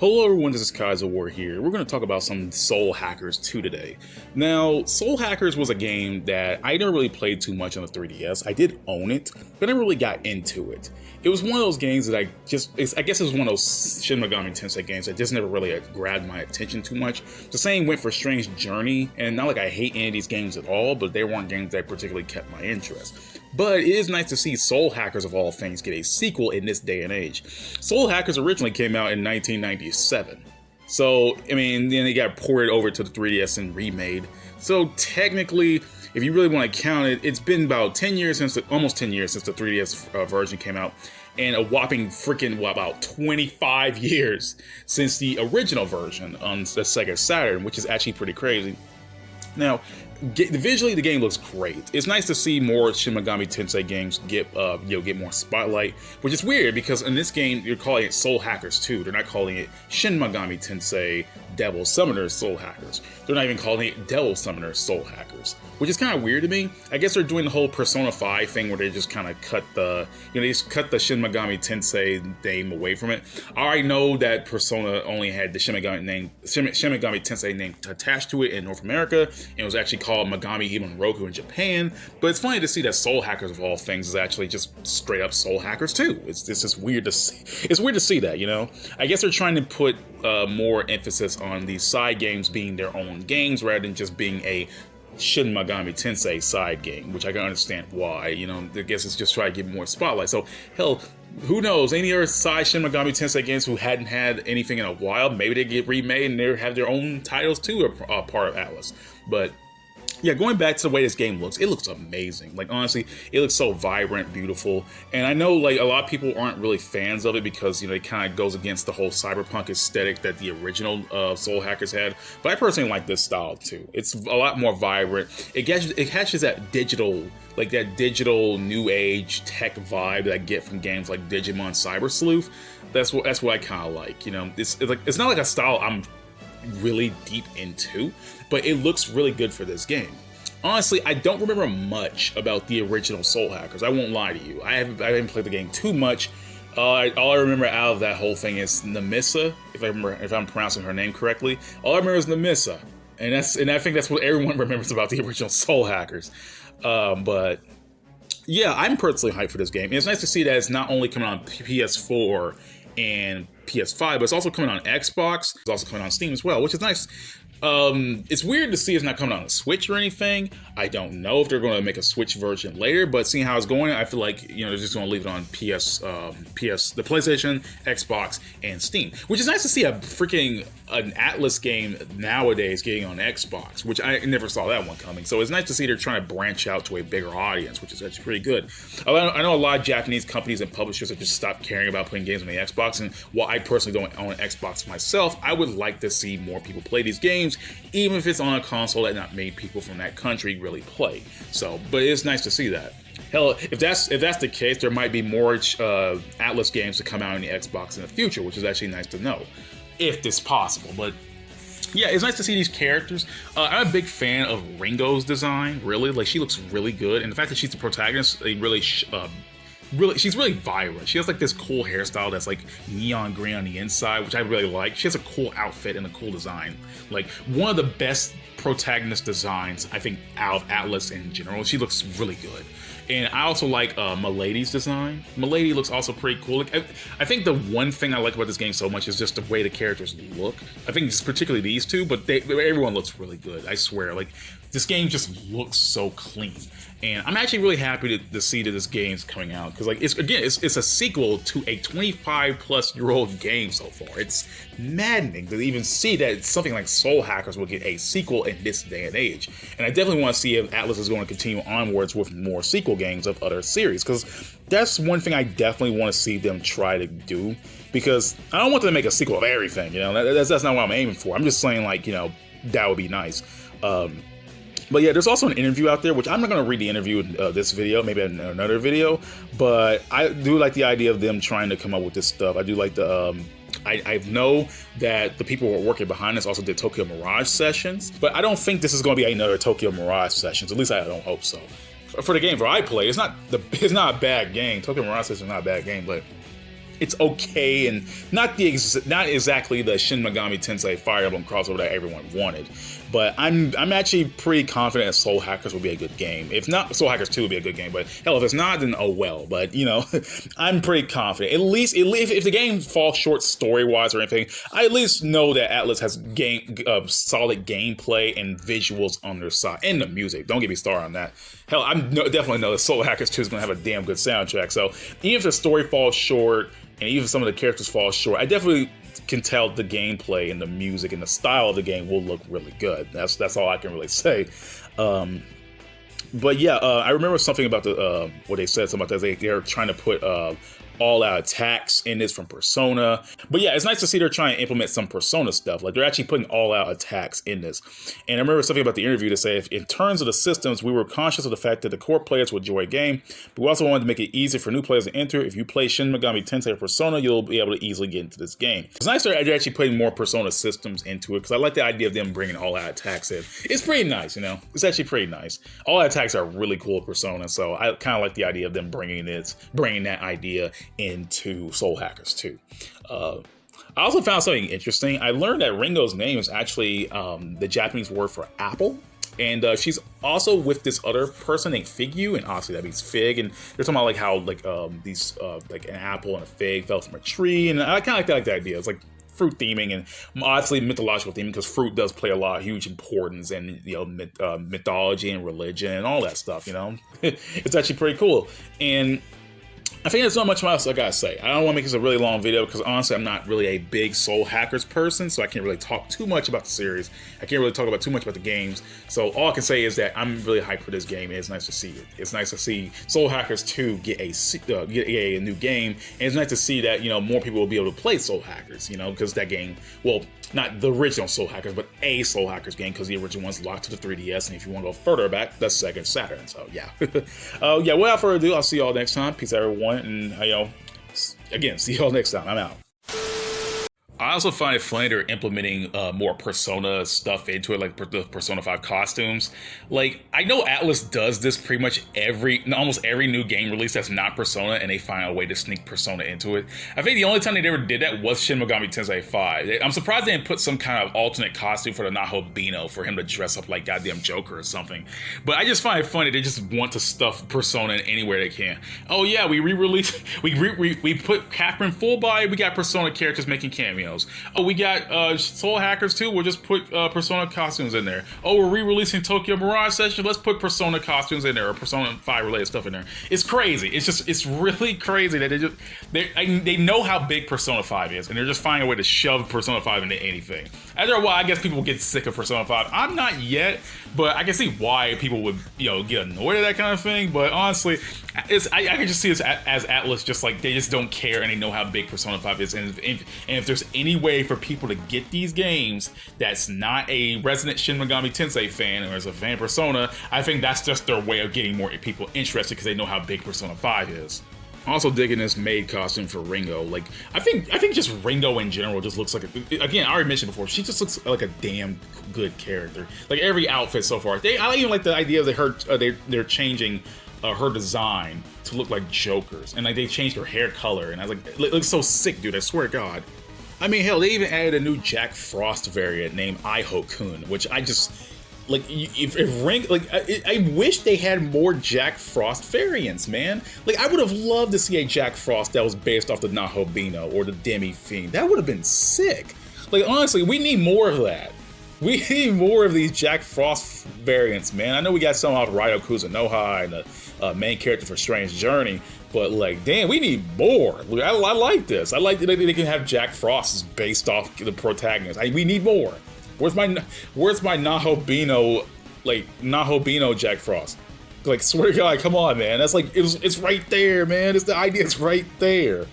Hello everyone, this is Kaizouwar here. We're going to talk about some Soul Hackers 2 today. Now, Soul Hackers was a game that I never really played too much on the 3DS. I did own it, but I never really got into it. It was one of those games that I guess it was one of those Shin Megami Tensei games that just never really grabbed my attention too much. The same went for Strange Journey, and not like I hate any of these games at all, but they weren't games that particularly kept my interest. But it is nice to see Soul Hackers of all things get a sequel in this day and age. Soul Hackers originally came out in 1997. So, I mean, then it got ported over to the 3DS and remade. So technically, if you really want to count it, it's been about almost 10 years since the 3DS version came out. And a whopping about 25 years since the original version on the Sega Saturn, which is actually pretty crazy. Now, visually, the game looks great. It's nice to see more Shin Megami Tensei games get more spotlight, which is weird because in this game you're calling it Soul Hackers 2. They're not calling it Shin Megami Tensei Devil Summoner Soul Hackers. They're not even calling it Devil Summoner Soul Hackers, which is kind of weird to me. I guess they're doing the whole Persona 5 thing where they just kind of cut the Shin Megami Tensei name away from it. I already know that Persona only had the Shin Megami Tensei name attached to it in North America, and it was actually called Megami Even Roku in Japan. But it's funny to see that Soul Hackers of all things is actually just straight up Soul Hackers 2. It's just weird to see. It's weird to see that, you know. I guess they're trying to put more emphasis on these side games being their own games rather than just being a Shin Megami Tensei side game, which I can understand why. You know, I guess it's just trying to give more spotlight. So hell, who knows? Any other side Shin Megami Tensei games who hadn't had anything in a while, maybe they get remade and they have their own titles too, or part of Atlus. But yeah, going back to the way this game looks, it looks amazing. Like, honestly, it looks so vibrant, beautiful. And I know, like, a lot of people aren't really fans of it because, you know, it kind of goes against the whole cyberpunk aesthetic that the original Soul Hackers had. But I personally like this style, too. It's a lot more vibrant. It catches that digital new age tech vibe that I get from games like Digimon Cyber Sleuth. That's what I kind of like, you know. It's not like a style I'm really deep into, but it looks really good for this game. Honestly, I don't remember much about the original Soul Hackers. I won't lie to you. I haven't played the game too much. All I remember out of that whole thing is Nemissa, if I'm pronouncing her name correctly. All I remember is Nemissa, and I think that's what everyone remembers about the original Soul Hackers. But yeah, I'm personally hyped for this game. And it's nice to see that it's not only coming on PS4 and PS5, but it's also coming on Xbox. It's also coming on Steam as well, which is nice. It's weird to see it's not coming on a Switch or anything. I don't know if they're going to make a Switch version later, but seeing how it's going, I feel like, you know, they're just going to leave it on the PlayStation, Xbox, and Steam. Which is nice to see an Atlus game nowadays getting on Xbox, which I never saw that one coming. So it's nice to see they're trying to branch out to a bigger audience, which is actually pretty good. I know a lot of Japanese companies and publishers have just stopped caring about putting games on the Xbox, and while I personally don't own an Xbox myself, I would like to see more people play these games, even if it's on a console that not many people from that country really play. So, but it's nice to see that. Hell, if that's the case, there might be more Atlus games to come out on the Xbox in the future, which is actually nice to know, if it's possible. But yeah, it's nice to see these characters. I'm a big fan of Ringo's design. Really, like, she looks really good, and the fact that she's the protagonist, she's really vibrant. She has like this cool hairstyle that's like neon green on the inside, which I really like. She has a cool outfit and a cool design. Like, one of the best protagonist designs, I think, out of Atlus in general. She looks really good. And I also like Milady's design. Milady looks also pretty cool. Like, I think the one thing I like about this game so much is just the way the characters look. I think just particularly these two, but everyone looks really good. I swear, like, this game just looks so clean. And I'm actually really happy to see that this game's coming out, because, like, it's a sequel to a 25-plus-year-old game so far. It's maddening to even see that something like Soul Hackers will get a sequel in this day and age. And I definitely want to see if Atlus is going to continue onwards with more sequel games of other series, because that's one thing I definitely want to see them try to do, because I don't want them to make a sequel of everything, you know. That's not what I'm aiming for. I'm just saying, like, you know, that would be nice. But yeah, there's also an interview out there, which I'm not going to read the interview in this video, maybe in another video, but I do like the idea of them trying to come up with this stuff. I do like the, I know that the people who are working behind this also did Tokyo Mirage Sessions, but I don't think this is going to be another Tokyo Mirage Sessions. At least I don't hope so. For the games where I play, it's not a bad game. Tokyo Mirage Sessions is not a bad game, but it's okay and not exactly the Shin Megami Tensei Fire Emblem crossover that everyone wanted. But I'm actually pretty confident that Soul Hackers will be a good game. If not, Soul Hackers 2 will be a good game. But hell, if it's not, then oh well. But you know, I'm pretty confident. At least if the game falls short story-wise or anything, I at least know that Atlus has solid gameplay and visuals on their side, and the music. Don't get me started on that. Hell, definitely know that Soul Hackers 2 is going to have a damn good soundtrack. So even if the story falls short, and even if some of the characters fall short, I definitely can tell the gameplay and the music and the style of the game will look really good. That's all I can really say. But yeah, I remember something about what they said something about that. They're trying to put all-out attacks in this from Persona. But yeah, it's nice to see they're trying to implement some Persona stuff. Like, they're actually putting all-out attacks in this. And I remember something about the interview to say, in terms of the systems, we were conscious of the fact that the core players would enjoy a game, but we also wanted to make it easy for new players to enter. If you play Shin Megami Tensei or Persona, you'll be able to easily get into this game. It's nice they're actually putting more Persona systems into it, because I like the idea of them bringing all-out attacks in. It's pretty nice, you know? It's actually pretty nice. All-out attacks are really cool with Persona, so I kind of like the idea of them bringing that idea into Soul Hackers 2. I also found something interesting. I learned that Ringo's name is actually the Japanese word for apple. And she's also with this other person named Figu, and obviously that means fig. And they're talking about like how these like an apple and a fig fell from a tree, and I kind of like the idea. It's like fruit theming, and obviously mythological theming, because fruit does play a lot of huge importance in, you know, mythology and religion and all that stuff. You know, it's actually pretty cool. And I think there's not much else I gotta say. I don't want to make this a really long video because honestly, I'm not really a big Soul Hackers person, so I can't really talk too much about the series. I can't really talk about too much about the games. So all I can say is that I'm really hyped for this game, and it's nice to see it. It's nice to see Soul Hackers 2 get a new game, and it's nice to see that, you know, more people will be able to play Soul Hackers, you know, because that game, well, not the original Soul Hackers, but a Soul Hackers game, because the original one's locked to the 3DS, and if you want to go further back, that's Sega and Saturn. So yeah, yeah. Without further ado, I'll see y'all next time. Peace, everyone, and you know, again, see y'all next time. I'm out. I also find it funny they're implementing more Persona stuff into it, like the Persona 5 costumes. Like, I know Atlus does this pretty much almost every new game release that's not Persona, and they find a way to sneak Persona into it. I think the only time they ever did that was Shin Megami Tensei 5. I'm surprised they didn't put some kind of alternate costume for the Nahobino for him to dress up like goddamn Joker or something. But I just find it funny they just want to stuff Persona in anywhere they can. Oh yeah, we put Catherine full body, we got Persona characters making cameos. Oh, we got Soul Hackers 2. We'll just put Persona costumes in there. Oh, we're re-releasing Tokyo Mirage Session. Let's put Persona costumes in there, or Persona 5 related stuff in there. It's crazy. It's really crazy that they know how big Persona 5 is, and they're just finding a way to shove Persona 5 into anything. After a while, I guess people will get sick of Persona 5. I'm not yet, but I can see why people would, you know, get annoyed at that kind of thing. But honestly, I can just see this as Atlus, just like they just don't care, and they know how big Persona 5 is, and if there's any way for people to get these games that's not a resident Shin Megami Tensei fan or is a fan of Persona, I think that's just their way of getting more people interested, because they know how big Persona 5 is. Also digging this maid costume for Ringo. Like, I think just Ringo in general just looks like again, I already mentioned before, she just looks like a damn good character. Like, every outfit so far. I even like the idea that they're changing her design to look like Joker's, and like they changed her hair color, and I was like, it looks so sick, dude. I swear to God. I mean, hell, they even added a new Jack Frost variant named Iho-kun, which I just like. I wish they had more Jack Frost variants, man. Like, I would have loved to see a Jack Frost that was based off the Nahobino or the Demi Fiend. That would have been sick. Like, honestly, we need more of that. We need more of these Jack Frost variants, man. I know we got some off Ryo Kuzunoha and the main character for Strange Journey, but like, damn, we need more. Look, I like this. I like that they can have Jack Frost based off the protagonist. We need more. Where's my Nahobino, like Nahobino Jack Frost? Like, swear to God, come on, man. That's like, it's right there, man. The idea is right there.